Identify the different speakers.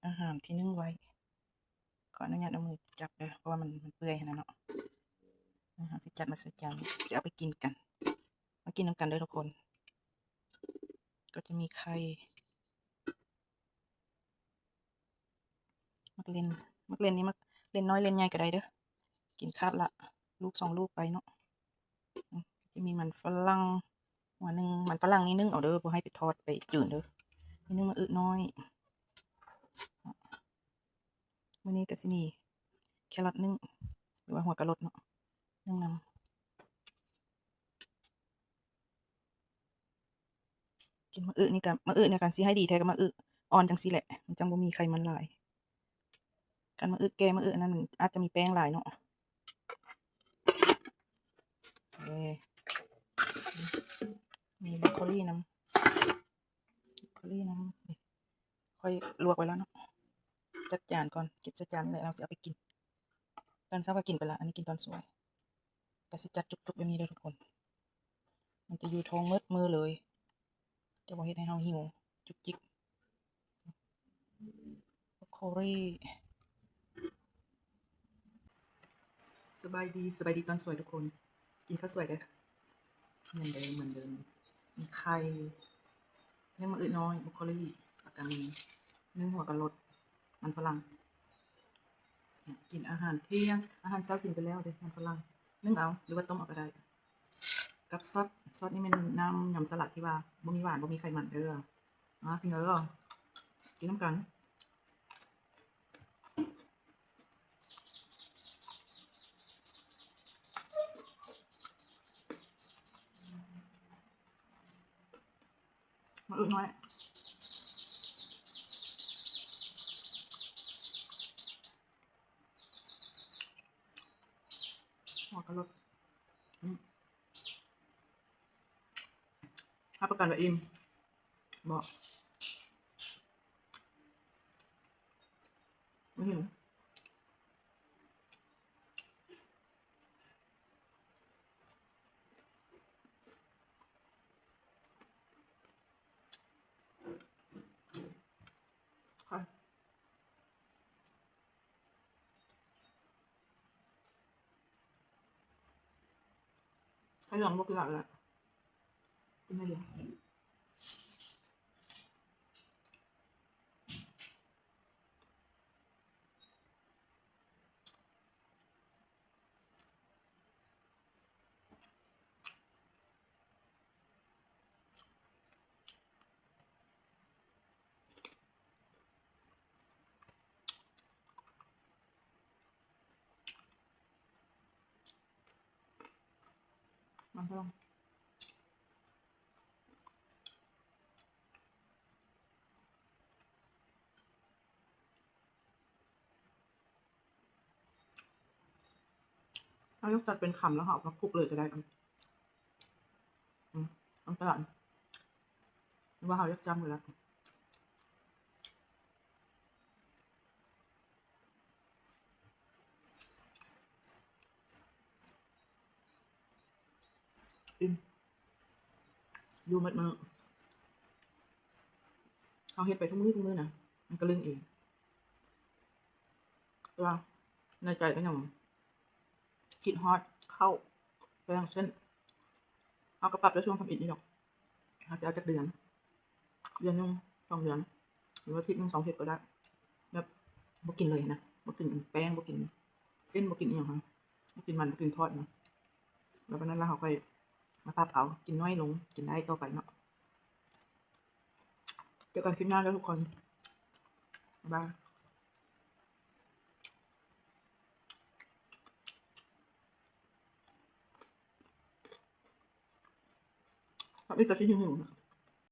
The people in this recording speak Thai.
Speaker 1: อาหารที่นึ่งไว้ขออนุญาตเอามือจับเลยเพราะว่ามันเปื่อยนะเนาะสิจัดมาใส่จานสิเอาไปกินกันมากินน้ำกันเด้อทุกคนก็จะมีไข่มักเล่นนี่มักเล่นน้อยเล่นใหญ่ก็ได้เด้อกินคาบละลูก2 ลูกไปเนาะจะมีมันฝรั่งหัวหนึ่งมันฝรั่งนี่นึ่งเอาเด้อบ่ให้ไปทอดไปจืดเด้อนี่นึ่งมาน้อยมื้อนี้ก็สิมีแครอทนึ่งหรือว่าหัวกะรดเนาะนึ่งนำกินนี่ก็ในการสิให้ดีแท้ก็อ่อนจังซี่แหละมันจังบ่มีไขมันหลายการแก่นั้นมันอาจจะมีแป้งหลายเนาะมีบรอกโคลีน้ำค่อยลวกไว้แล้วเนาะจัดจานก่อนเก็บใส่จานเลยเราสิเอาไปกินตอนเช้าก็กินไปละอันนี้กินตอนสวยก็สิจัดจุกๆแบบนี้เด้อทุกคนมันจะอยู่ท้องมืดเลยจะบ่เฮ็ดให้เฮาหิวจุกจิกบรอกโคลีสบายดีตอนสวยทุกคนกินข้าวสวยเด้อเหมือนเดิมมีไข่นึ่งมะอึน้อยบรอกโคลีแล้วก็มีนึ่งหัวกะรดมันฝรั่งกินอาหารเที่ยงอาหารเช้ากินไปแล้วเด้อมันฝรั่งนึ่งเอาหรือว่าต้มเอาก็ได้กับซอสนี่เป็นน้ำยำสลัดที่ว่าบ่มีหวานบ่มีไขมันเด้อกินแล้วก็กินน้ำกันมะอึน้อยหัวกะรดรับประกันว่าอิ่มบอกไม่หิวค่ะให้ลองบอกกินหลังแล้วกินไม่เหลือมันก็ลองถ้ายกจัดเป็นคำแล้วห่อมาคลุกเลยก็ได้ต้องตลาดหรือว่าเขายกจำเลยแล้วอิ่มอยู่มัดมือเขาเฮ็ดไปทุกมื้อนะมันก็ลึงเองตัวในใจก็ยังคิดฮอดเข้าไปอย่างเช่นเอากระปรับแล้วช่วงทำอิฐนี่หรอกอาจจะเอาจากเดือนนึง2 เดือนหรือว่าอาทิตย์นึง2 เทื่อก็ได้แบบบ่กินเลยนะบ่กินแป้งบ่กินเส้นบ่กินอีหยังค่ะบ่กินมันบ่กินทอดเนาะแล้ววันนั้นเราค่อยมาปรับเอากินน้อยลงกินได้ต่อไปเนาะเจอกันคลิปหน้าแล้วทุกคนบ๊ายบายครับนี่ก็ที่หิวๆนะ